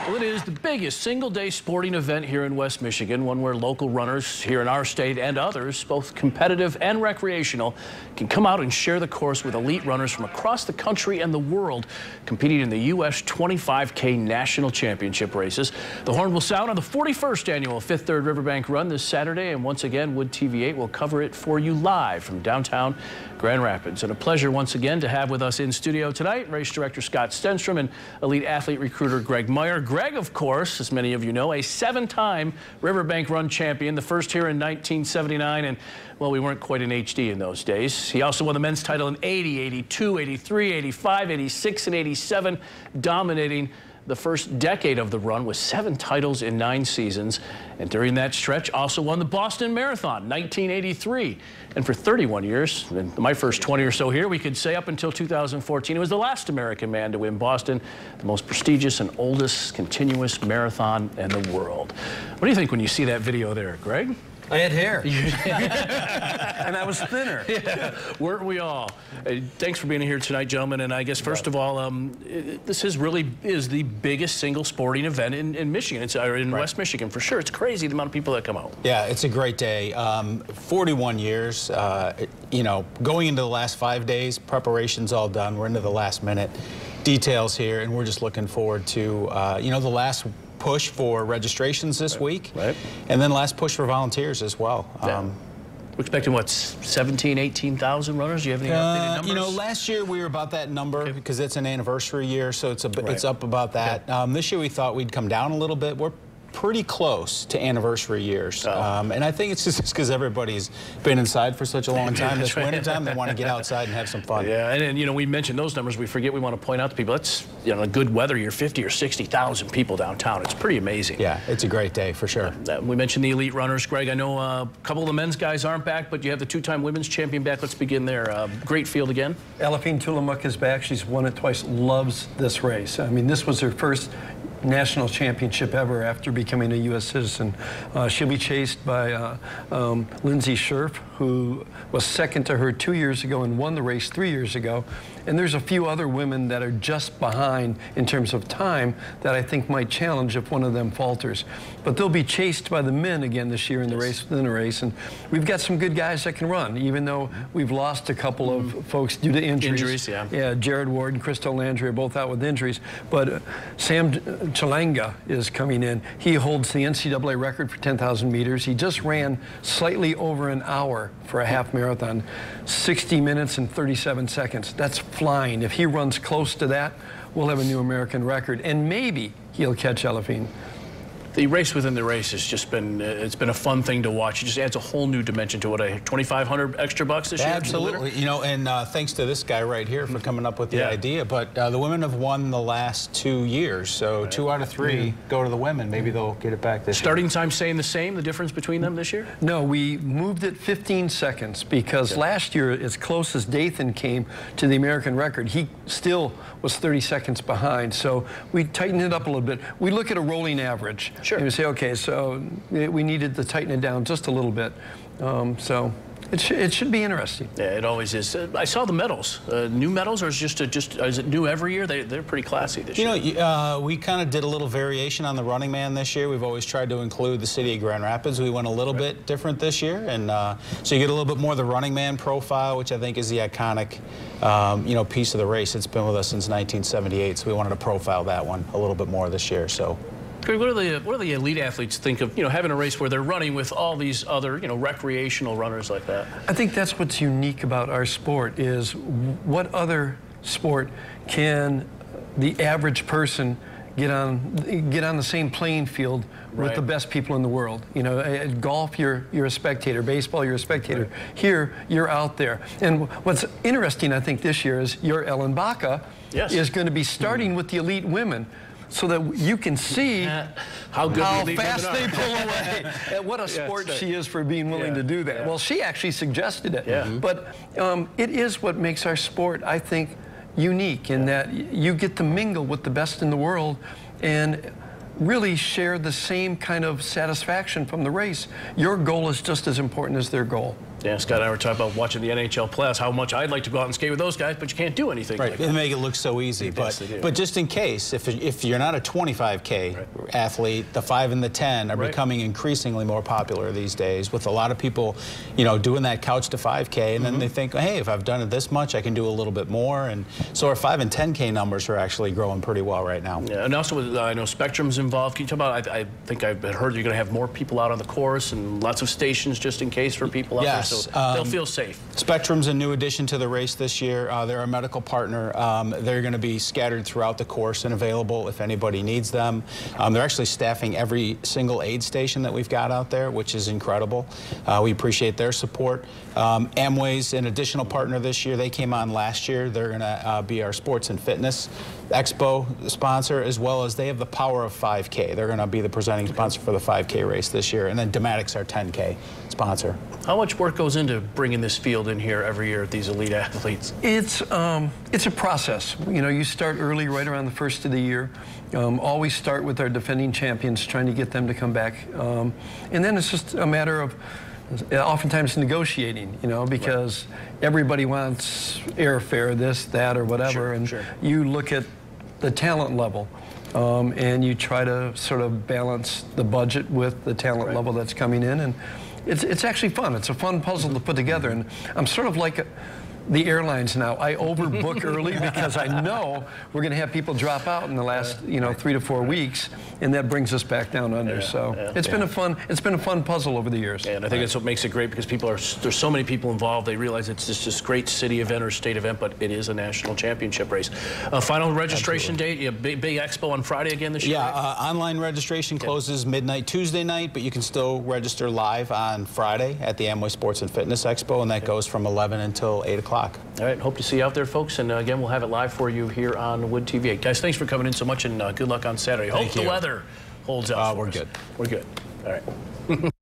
Well, it is the biggest single-day sporting event here in West Michigan, one where local runners here in our state and others, both competitive and recreational, can come out and share the course with elite runners from across the country and the world competing in the U.S. 25K National Championship races. The horn will sound on the 41st annual Fifth Third Riverbank Run this Saturday, and once again, Wood TV8 will cover it for you live from downtown Grand Rapids. And a pleasure once again to have with us in studio tonight, race director Scott Stenstrom and elite athlete recruiter Greg Meyer. Greg, of course, as many of you know, a 7-time Riverbank Run champion, the first here in 1979, and, well, we weren't quite in HD in those days. He also won the men's title in 80, 82, 83, 85, 86, and 87, dominating the first decade of the run with 7 titles in 9 seasons. And during that stretch, also won the Boston Marathon, 1983. And for 31 years, in my first 20 or so here, we could say up until 2014, he was the last American man to win Boston, the most prestigious and oldest continuous marathon in the world. What do you think when you see that video there, Greg? I had hair. And I was thinner. Yeah, weren't we all? Thanks for being here tonight, gentlemen. And I guess, first of all, this really is the biggest single sporting event in Michigan. It's in West Michigan, for sure. It's crazy the amount of people that come out. Yeah, it's a great day. 41 years, you know, going into the last 5 days, preparation's all done. We're into the last minute details here, and we're just looking forward to, you know, the last push for registrations this week, and then last push for volunteers as well. We're expecting, what, 17, 18,000 runners? Do you have any updated numbers? You know, last year we were about that number because it's an anniversary year, so it's up about that. This year we thought we'd come down a little bit. We're pretty close to anniversary years. And I think it's just because everybody's been inside for such a long time. This wintertime, they want to get outside and have some fun. Yeah, and you know, we mentioned those numbers. We forget we want to point out to people, that's, you know, a good weather year, 50 or 60,000 people downtown. It's pretty amazing. Yeah, it's a great day for sure. We mentioned the elite runners. Greg, I know a couple of the men's guys aren't back, but you have the 2-time women's champion back. Let's begin there. Great field again. Elifine Tuliamuk is back. She's won it twice, loves this race. I mean, this was her first national championship ever after becoming a U.S. citizen. She'll be chased by Lindsay Scherf, who was second to her 2 years ago and won the race 3 years ago. And there's a few other women that are just behind in terms of time that I think might challenge if one of them falters. But they'll be chased by the men again this year in the race within a race. And we've got some good guys that can run, even though we've lost a couple of folks due to injuries. Yeah, Jared Ward and Crystal Landry are both out with injuries. But Sam Chalanga is coming in. He holds the NCAA record for 10,000 meters. He just ran slightly over an hour for a half marathon, 60 minutes and 37 seconds. That's flying. If he runs close to that, we'll have a new American record, and maybe he'll catch Elifine. The race within the race has just been, it's been a fun thing to watch. It just adds a whole new dimension to it. 2,500 extra bucks this year? Absolutely. You know, and thanks to this guy right here for coming up with the idea. But the women have won the last 2 years, so 2 out of 3 go to the women. Maybe they'll get it back this year. Starting time staying the same, the difference between them this year? No, we moved it 15 seconds because last year, as close as Dathan came to the American record, he still was 30 seconds behind. So we tightened it up a little bit. We look at a rolling average. Sure. And we say, okay, so we needed to tighten it down just a little bit. So it should be interesting. Yeah, it always is. I saw the medals. New medals, or is it new every year? They're pretty classy this year. You know, we kind of did a little variation on the Running Man this year. We've always tried to include the city of Grand Rapids. We went a little bit different this year, and so you get a little bit more of the Running Man profile, which I think is the iconic, you know, piece of the race. It's been with us since 1978, so we wanted to profile that one a little bit more this year. So. Greg, what do the elite athletes think of, you know, having a race where they're running with all these other, you know, recreational runners like that? I think that's what's unique about our sport is what other sport can the average person get on the same playing field with the best people in the world. You know, at golf, you're a spectator. Baseball, you're a spectator. Here, you're out there. And what's interesting, I think, this year is your Ellen Baca is going to be starting with the elite women, so that you can see how fast they pull away. And what a sport she is for being willing to do that. Well, she actually suggested it. But it is what makes our sport, I think, unique in that you get to mingle with the best in the world and really share the same kind of satisfaction from the race. Your goal is just as important as their goal. Yeah, Scott and I were talking about watching the NHL playoffs, how much I'd like to go out and skate with those guys, but you can't do anything. Right, like they that. make it look so easy. Yes, But just in case, if you're not a 25K athlete, the 5 and the 10 are becoming increasingly more popular these days, with a lot of people, you know, doing that couch to 5K, and then they think, hey, if I've done it this much, I can do a little bit more. And so our 5 and 10K numbers are actually growing pretty well right now. Yeah, and also with, I know Spectrum's involved. Can you talk about, I think I've heard you're going to have more people out on the course and lots of stations just in case for people out there, so they'll feel safe. Spectrum's a new addition to the race this year. They're a medical partner. They're going to be scattered throughout the course and available if anybody needs them. They're actually staffing every single aid station that we've got out there, which is incredible. We appreciate their support. Amway's an additional partner this year. They came on last year. They're going to be our sports and fitness expo sponsor, as well as they have the Power of 5K. They're going to be the presenting sponsor for the 5K race this year, and then Dematic's our 10K sponsor. How much work goes into bringing this field in here every year at these elite athletes? It's a process. You know, you start early, right around the first of the year. Always start with our defending champions, trying to get them to come back. And then it's just a matter of oftentimes negotiating, you know, because everybody wants airfare, this, that, or whatever. And you look at the talent level. And you try to sort of balance the budget with the talent level that's coming in, and it's actually fun. It's a fun puzzle to put together, and I'm sort of like the airlines now. I overbook early because I know we're going to have people drop out in the last 3 to 4 weeks, and that brings us back down under. It's been a fun puzzle over the years. Yeah, and I think that's what makes it great, because there's so many people involved. They realize it's just this great city event or state event, but it is a national championship race. Final registration date. You have big expo on Friday again this year. Yeah, online registration closes midnight Tuesday night, but you can still register live on Friday at the Amway Sports and Fitness Expo, and that goes from 11 until 8 o'clock. All right, hope to see you out there, folks. And again, we'll have it live for you here on Wood TV. Guys, thanks for coming in so much, and good luck on Saturday. Hope the weather holds up. We're good. We're good. All right.